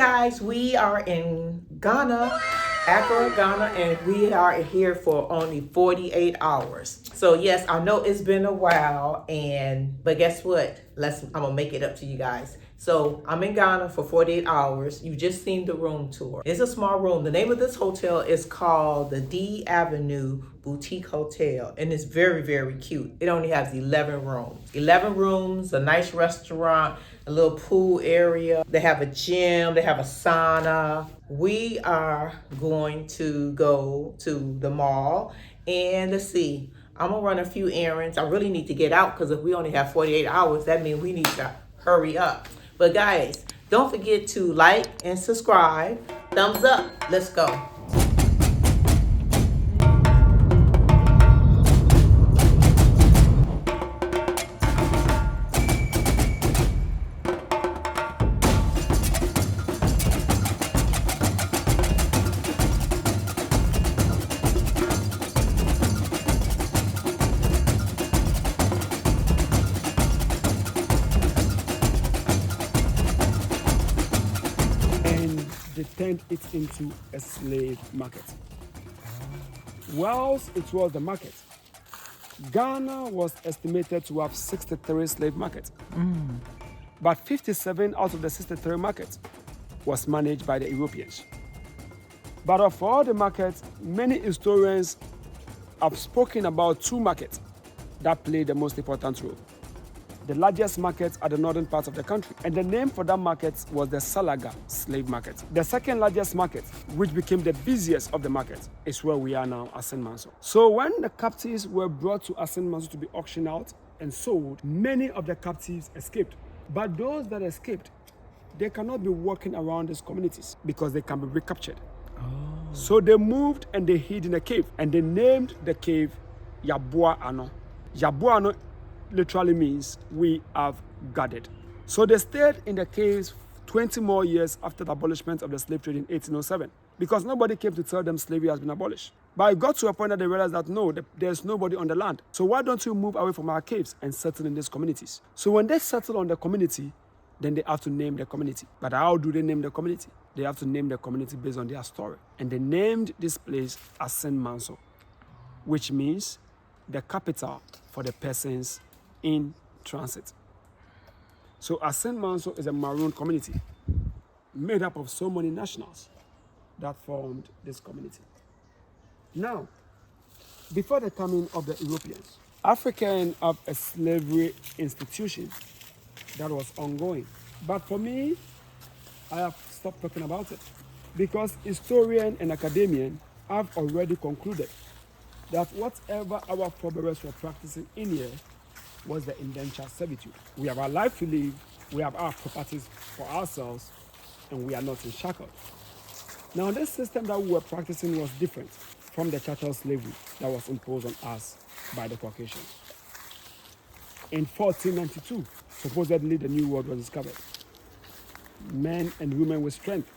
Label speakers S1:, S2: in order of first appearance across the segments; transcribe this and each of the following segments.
S1: guys, we are in Ghana, Accra, Ghana, and we are here for only 48 hours. So yes, I know it's been a while, but guess what? I'm gonna make it up to you guys. So I'm in Ghana for 48 hours. You just seen the room tour. It's a small room. The name of this hotel is called the D Avenue Boutique Hotel, and it's very, very cute. It only has 11 rooms. 11 rooms, a nice restaurant, a little pool area. They have a gym, they have a sauna. We are going to go to the mall and let's see. I'm gonna run a few errands. I really need to get out because if we only have 48 hours, that means we need to hurry up. But guys, don't forget to like and subscribe. Thumbs up. Let's go.
S2: They turned it into a slave market. Whilst it was the market, Ghana was estimated to have 63 slave markets. But 57 out of the 63 markets was managed by the Europeans. But of all the markets, many historians have spoken about two markets that played the most important role. The largest markets are the northern parts of the country, and the name for that market was the Salaga slave market. The second largest market, which became the busiest of the markets, is where we are now, Assin Manso. So when the captives were brought to Assin Manso to be auctioned out and sold, many of the captives escaped. But those that escaped, they cannot be walking around these communities because they can be recaptured. So they moved and they hid in a cave, and they named the cave Yabua Ano. Yabua Ano literally means we have gathered. So they stayed in the caves 20 more years after the abolishment of the slave trade in 1807, because nobody came to tell them slavery has been abolished. But it got to a point that they realized that no, there's nobody on the land. So why don't you move away from our caves and settle in these communities? So when they settle on the community, then they have to name the community. But how do they name the community? They have to name the community based on their story. And they named this place Assin Manso, which means the capital for the persons in transit. So Assin Manso is a maroon community made up of so many nationals that formed this community. Now, before the coming of the Europeans, Africans have a slavery institution that was ongoing. But for me, I have stopped talking about it because historians and academians have already concluded that whatever our forebears were practicing in here was the indentured servitude. We have our life to live, we have our properties for ourselves, and we are not in shackles. Now, this system that we were practicing was different from the chattel slavery that was imposed on us by the Caucasians. In 1492, supposedly the New World was discovered. Men and women with strength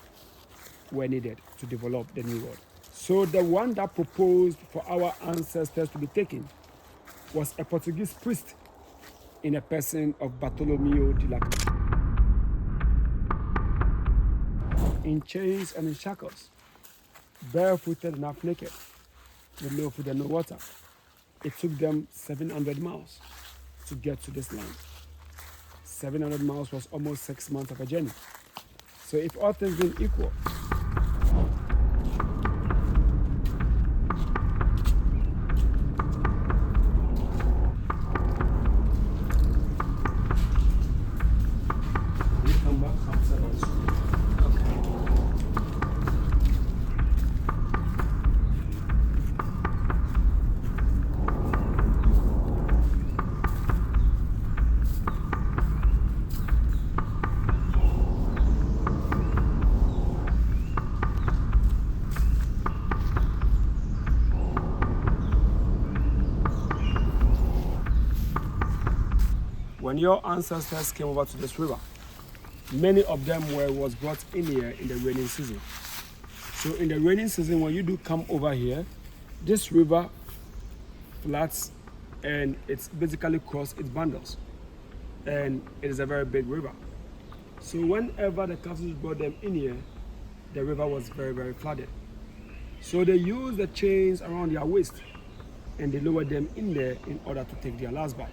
S2: were needed to develop the New World. So the one that proposed for our ancestors to be taken was a Portuguese priest in a person of Bartolomeo de la in chains and in shackles, barefooted and half naked, with no food and no water. It took them 700 miles to get to this land. 700 miles was almost 6 months of a journey. So if all things being equal, when your ancestors came over to this river, many of them was brought in here in the rainy season. So in the rainy season, when you do come over here, this river floods and it's basically crossed its bundles. And it is a very big river. So whenever the captives brought them in here, the river was very, very flooded. So they used the chains around their waist and they lowered them in there in order to take their last bath.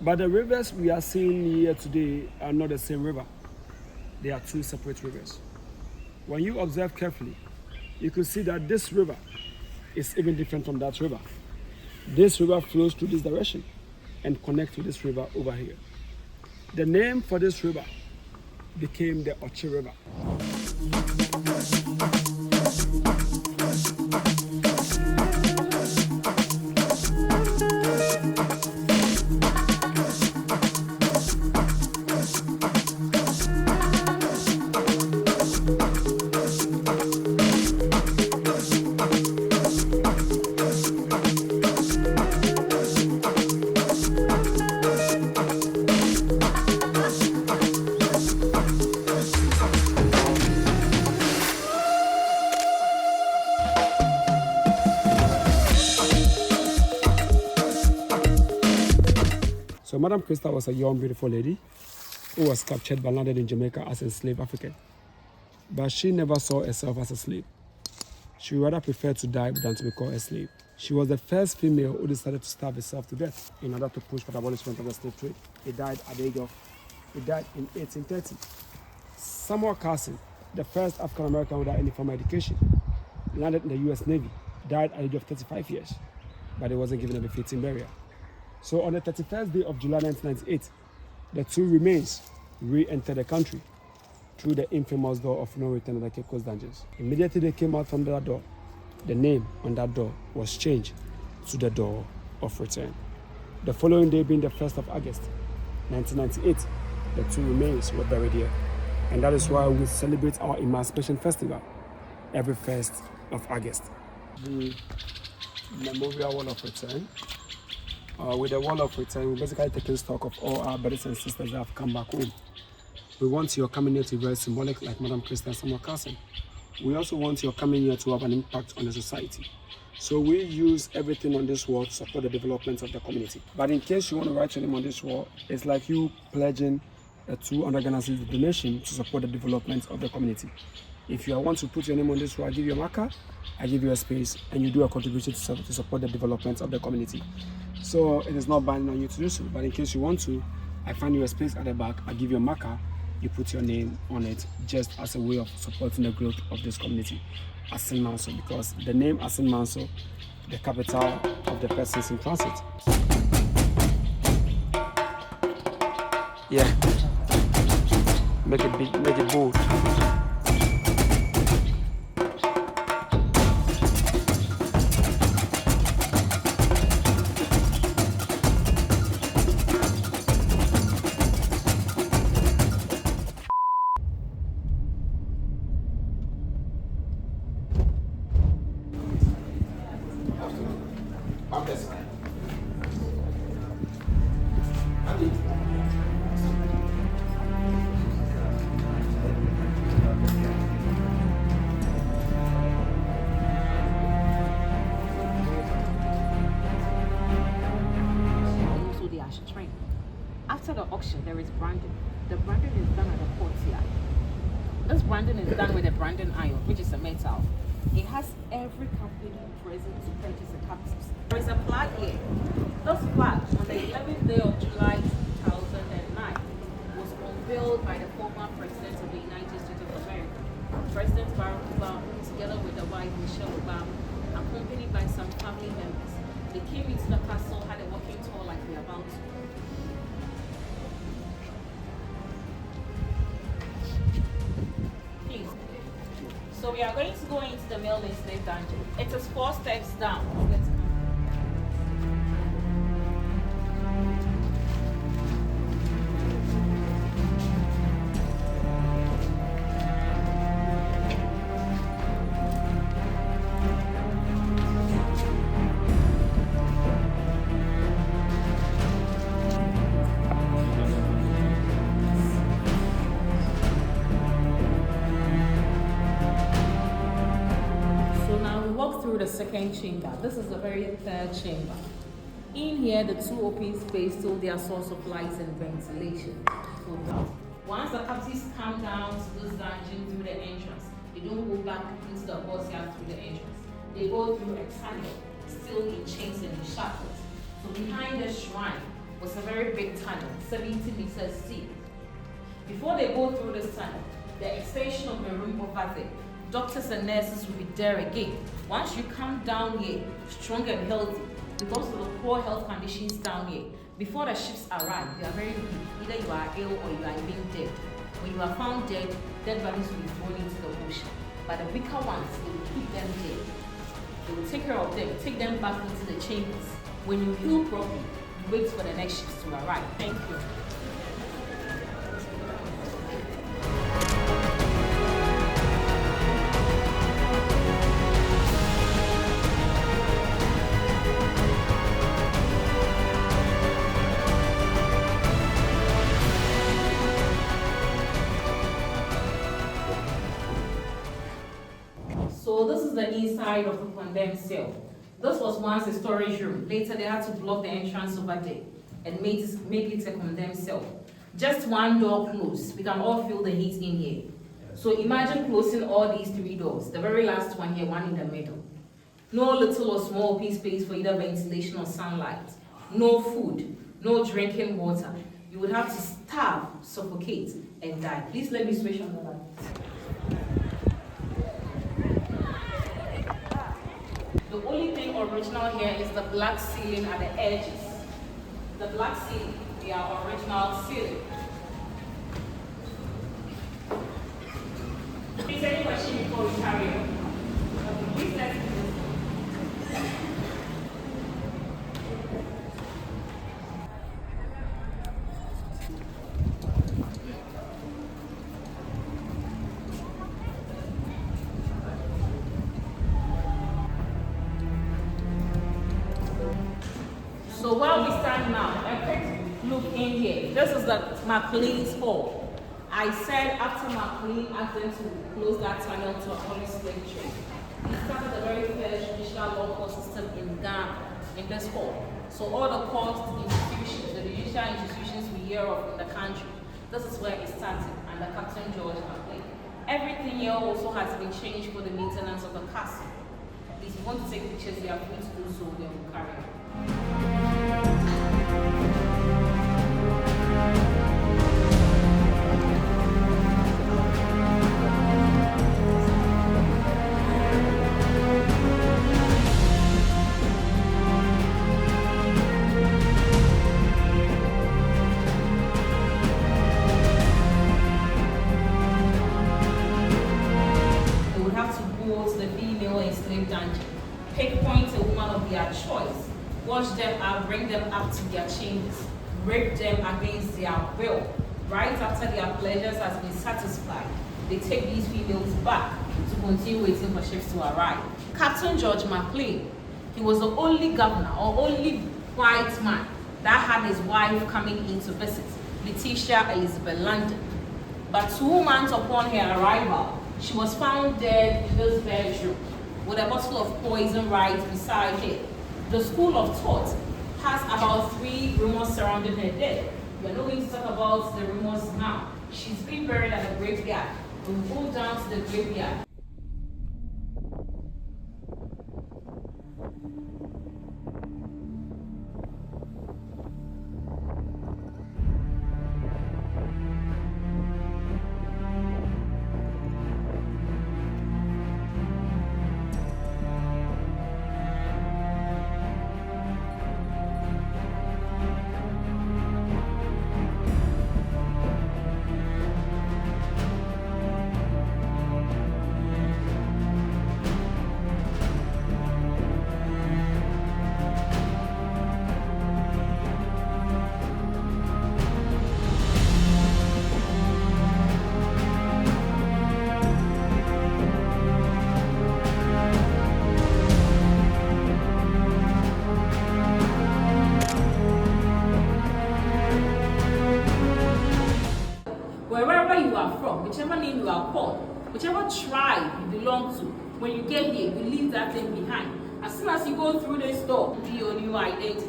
S2: But the rivers we are seeing here today are not the same river. They are two separate rivers. When you observe carefully, you can see that this river is even different from that river. This river flows through this direction and connects to this river over here. The name for this river became the Ochi River. So Madam Krista was a young, beautiful lady who was captured but landed in Jamaica as a enslaved African. But she never saw herself as a slave. She rather preferred to die than to be called a slave. She was the first female who decided to starve herself to death in order to push for the abolishment of the slave trade. He died in 1830. Samuel Carson, the first African American without any formal education, landed in the US Navy, died at the age of 35 years, but he wasn't given a befitting burial. So on the 31st day of July 1998, the two remains re-entered the country through the infamous door of no return at the Cape Coast Dungeons. Immediately they came out from that door, the name on that door was changed to the door of return. The following day being the 1st of August, 1998, the two remains were buried here. And that is why we celebrate our Emancipation Festival every 1st of August. The Memorial Wall of Return. With the Wall of Return, we're basically taking stock of all our brothers and sisters that have come back home. We want your coming here to be very symbolic, like Madam Krista and Samuel Carson. We also want your coming here to have an impact on the society. So we use everything on this wall to support the development of the community. But in case you want to write your name on this wall, it's like you pledging a 200 Ghana cedis donation to support the development of the community. If you want to put your name on this wall, I give you a marker, I give you a space, and you do a contribution to support the development of the community. So it is not binding on you to do so, but in case you want to, I find you a space at the back, I give you a marker, you put your name on it just as a way of supporting the growth of this community, Assin Manso, because the name Assin Manso, the capital of the persons in transit. Yeah, make it big, make it bold.
S3: After the auction, there is branding. The branding is done at the courtyard. This branding is done with a branding iron, which is a metal. It has every company present to purchase the captives. There is a flag here. This flag, on the 11th day of July 2009, was unveiled by the former President of the United States of America, President Barack Obama, together with the wife Michelle Obama, accompanied by some family members. They came into the castle, had a walking tour like we're about to. So we are going to go into the male enslaved dungeon. It is 4 steps down. Let's go. Through the second chamber. This is the very third chamber. In here, the two open space to their source of light and ventilation. Once the captives come down to this dungeon through the entrance, they don't go back into the courtyard through the entrance. They go through a tunnel, still in chains and in shackles. So behind the shrine was a very big tunnel, 70 meters deep. Before they go through this tunnel, the extension of the room over there, doctors and nurses will be there again. Once you come down here, strong and healthy, because of the poor health conditions down here, before the ships arrive, you are very weak. Either you are ill or you are even dead. When you are found dead, dead bodies will be thrown into the ocean. But the weaker ones, they will keep them dead. They will take care of them, take them back into the chambers. When you heal properly, you wait for the next ships to arrive. Thank you. So this is the inside of the condemned cell. This was once a storage room. Later they had to block the entrance over there and make it a condemned cell. Just one door closed. We can all feel the heat in here. So imagine closing all these 3 doors. The very last one here, one in the middle. No little or small open space for either ventilation or sunlight. No food, no drinking water. You would have to starve, suffocate, and die. Please let me switch on the light. The only thing original here is the black ceiling at the edges. The black ceiling, they are original ceiling. Is there any question before we carry on? Okay, please let's do this. So while we stand now, a quick look in here. This is the McLean's hall. I said after McLean asked them to close that tunnel to abolish slave trade, he started the very first judicial law court system in Ghana, in this hall. So all the court institutions, the judicial institutions we hear of in the country, this is where it started, under Captain George McLean. Everything here also has been changed for the maintenance of the castle. If you want to take pictures, you are free to do so, then we'll carry on. They would have to go to the female enslaved dungeon, pinpoint a woman of their choice, wash them up, bring them up to their chambers, rape them against their will. Right after their pleasures has been satisfied, they take these females back to continue waiting for ships to arrive. Captain George McLean, he was the only governor or only white man that had his wife coming in to visit, Letitia Elizabeth London. But 2 months upon her arrival, she was found dead in this bedroom with a bottle of poison right beside her. The school of thought has about 3 rumors surrounding her death. We are not going to talk about the rumors now. She's been buried at the graveyard. We'll go down to the graveyard. Wherever you are from, whichever name you are called, whichever tribe you belong to, when you get here, you leave that thing behind. As soon as you go through this door, be your new identity.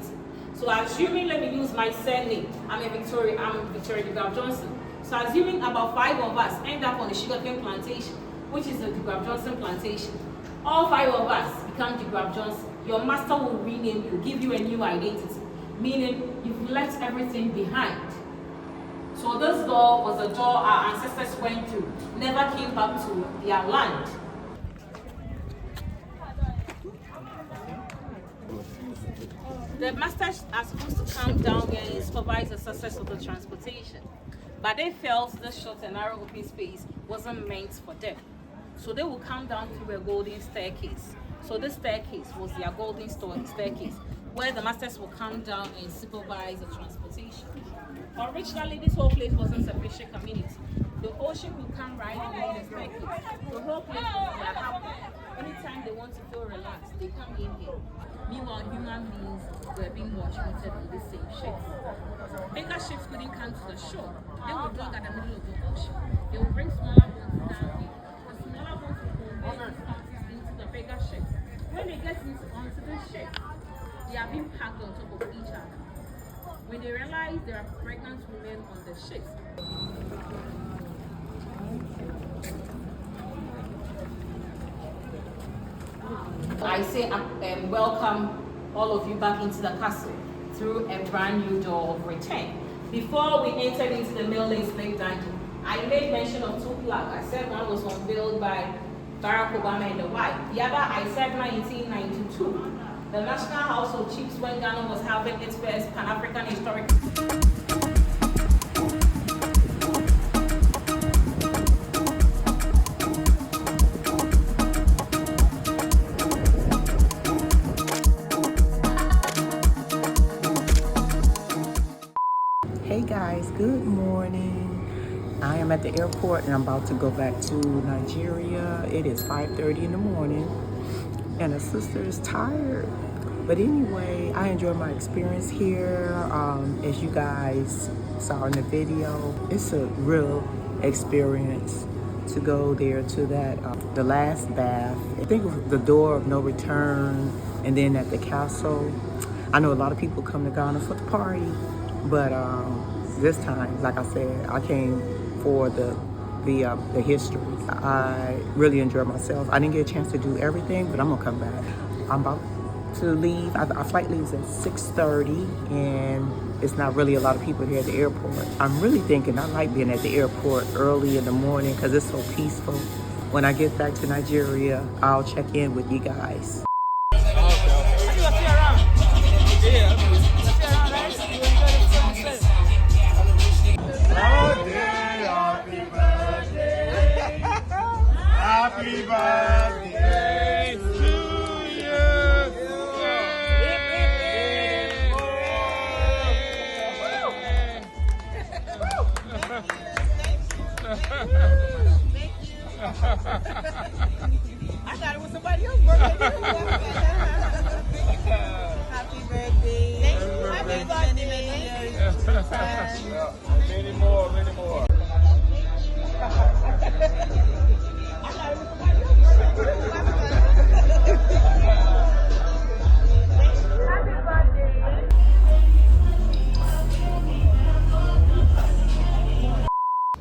S3: So assuming, let me use my surname. I'm Victoria Johnson. So assuming about 5 of us end up on the sugarcane plantation, which is the Grab Johnson plantation, all 5 of us become the Grab Johnson. Your master will rename you, give you a new identity, meaning you've left everything behind. So this door was a door our ancestors went through, never came back to their land. The masters are supposed to come down here and supervise the success of the transportation, but they felt this short and narrow open space wasn't meant for them. So they will come down through a golden staircase. So this staircase was their golden staircase, where the masters will come down and supervise the transportation. Originally, this whole place wasn't a fishing community. The ocean will come right in the staircase. The whole place was their happy. Anytime they want to feel relaxed, they come in here. Meanwhile, human beings were being wash-watered on this same ship. Bigger ships couldn't come to the shore. They would dock at the middle of the ocean. They would bring smaller boats down here. The smaller boats would convey parties into the bigger ships. When they get onto the ship, they are being packed on top of each other. When they realize there are pregnant women on the ships, I say welcome all of you back into the castle through a brand new door of return. Before we entered into the male enslaved dungeon, I made mention of 2 plaques. I said one was unveiled by Barack Obama and the wife. The other I said 1992. The National House of Chiefs when Ghana was having its first Pan-African historic.
S1: Hey guys, good morning. I am at the airport and I'm about to go back to Nigeria. It is 5:30 in the morning and the sister is tired. But anyway, I enjoyed my experience here. As you guys saw in the video, it's a real experience to go there to that, the last bath. I think it was the door of no return, and then at the castle. I know a lot of people come to Ghana for the party, but this time, like I said, I came for the history. I really enjoyed myself. I didn't get a chance to do everything, but I'm gonna come back. I'm about to leave. Our flight leaves at 6:30, and it's not really a lot of people here at the airport. I'm really thinking I like being at the airport early in the morning because it's so peaceful. When I get back to Nigeria, I'll check in with you guys.
S4: Happy birthday to you.
S5: I thought it was somebody else's birthday. Happy birthday. Happy birthday.
S4: Many more, many more.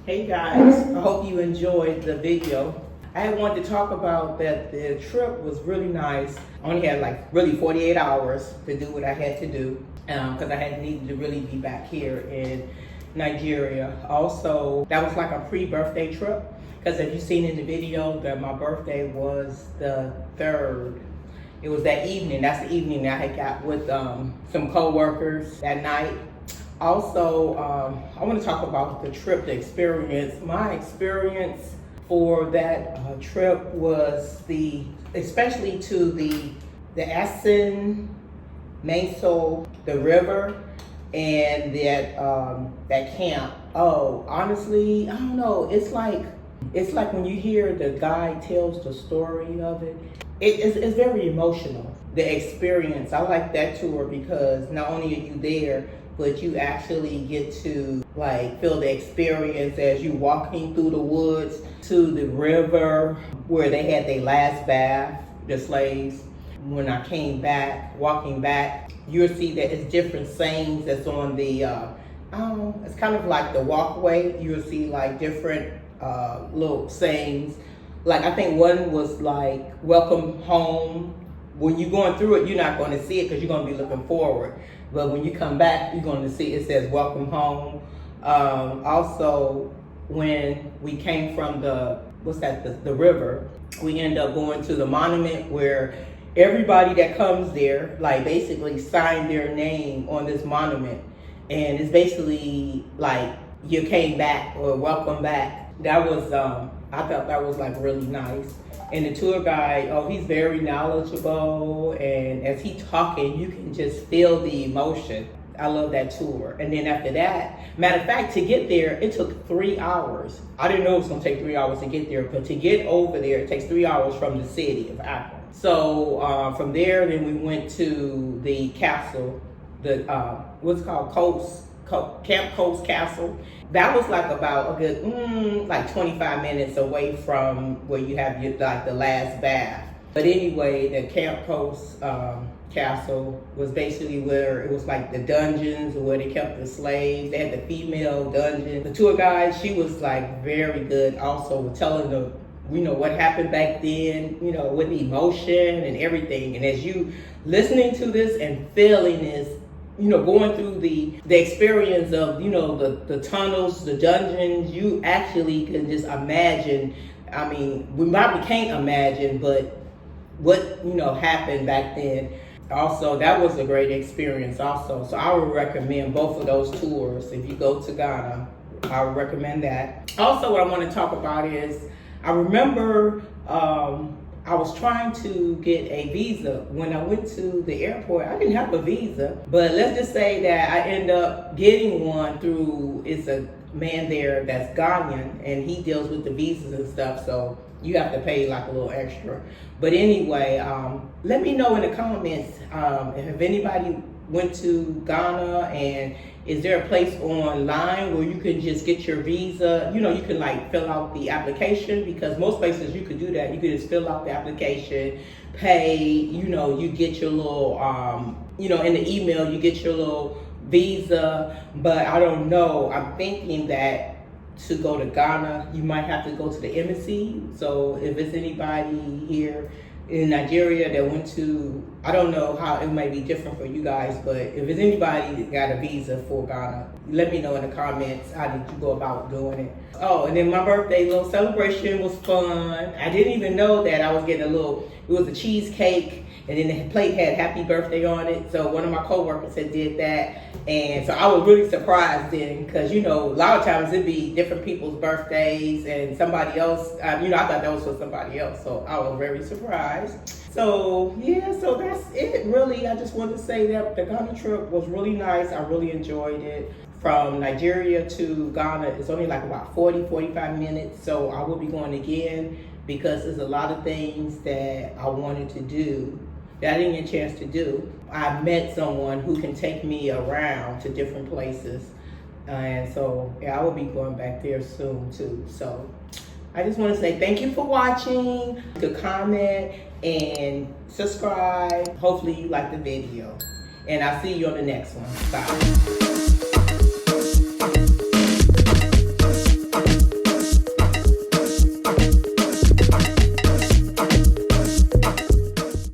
S1: Hey guys, I hope you enjoyed the video. I wanted to talk about that the trip was really nice. I only had like really 48 hours to do what I had to do because I had needed to really be back here in Nigeria. Also, that was like a pre-birthday trip because as you've seen in the video that my birthday was the 3rd. It was that evening. That's the evening that I had got with some co-workers that night. Also, I want to talk about the trip, the experience. My experience for that trip was especially to the Assin, Manso, the river, and that camp. Oh, honestly, I don't know. It's like when you hear the guy tells the story of it. It's very emotional. The experience. I like that tour because not only are you there, but you actually get to like feel the experience as you walking through the woods to the river where they had their last bath, the slaves. When I came back, walking back, you'll see that it's different sayings that's on the it's kind of like the walkway. You'll see like different little sayings. Like I think one was like "Welcome home." When you're going through it, you're not going to see it because you're going to be looking forward. But when you come back, you're going to see it says "Welcome home." Also, when we came from the river, we end up going to the monument where everybody that comes there, like basically sign their name on this monument. And it's basically like you came back or welcome back. That was, I thought that was like really nice. And the tour guide, he's very knowledgeable. And as he's talking, you can just feel the emotion. I love that tour. And then after that, matter of fact, to get there, it took 3 hours. I didn't know it was gonna take 3 hours to get there, but to get over there, it takes 3 hours from the city of Accra. So from there, then we went to the castle, the what's called Camp Coast Castle. That was like about a good like 25 minutes away from where you have your like the last bath. But anyway, the Camp Coast Castle was basically where it was like the dungeons where they kept the slaves. They had the female dungeon. The tour guide, she was like very good also with telling the what happened back then, with the emotion and everything. And as you listening to this and feeling this, going through the experience of, the tunnels, the dungeons, you actually can just imagine. I mean, we probably can't imagine, but what, happened back then. Also, that was a great experience also. So I would recommend both of those tours. If you go to Ghana, I would recommend that. Also, what I want to talk about is, I remember I was trying to get a visa. When I went to the airport, I didn't have a visa. But let's just say that I ended up getting one through, it's a man there that's Ghanaian, and he deals with the visas and stuff. So you have to pay like a little extra. But anyway, let me know in the comments if anybody went to Ghana, and is there a place online where you can just get your visa? You can like fill out the application, because most places you could do that. You could just fill out the application, pay, you get your little, in the email, you get your little visa. But I don't know, I'm thinking that to go to Ghana, you might have to go to the embassy. So if it's anybody here in Nigeria that went to, I don't know how it might be different for you guys, but if it's anybody that got a visa for Ghana, let me know in the comments how did you go about doing it. Oh, and then my birthday little celebration was fun. I didn't even know that I was getting it was a cheesecake, and then the plate had happy birthday on it. So one of my coworkers had did that. And so I was really surprised then, because, a lot of times it'd be different people's birthdays and somebody else, I thought that was for somebody else. So I was very surprised. So yeah, so that's it really. I just wanted to say that the Ghana trip was really nice. I really enjoyed it. From Nigeria to Ghana, it's only like about 40-45 minutes. So I will be going again, because there's a lot of things that I wanted to do that I didn't get a chance to do. I met someone who can take me around to different places. And so, yeah, I will be going back there soon too. So I just want to say thank you for watching. To comment and subscribe. Hopefully you like the video. And I'll see you on the next one. Bye.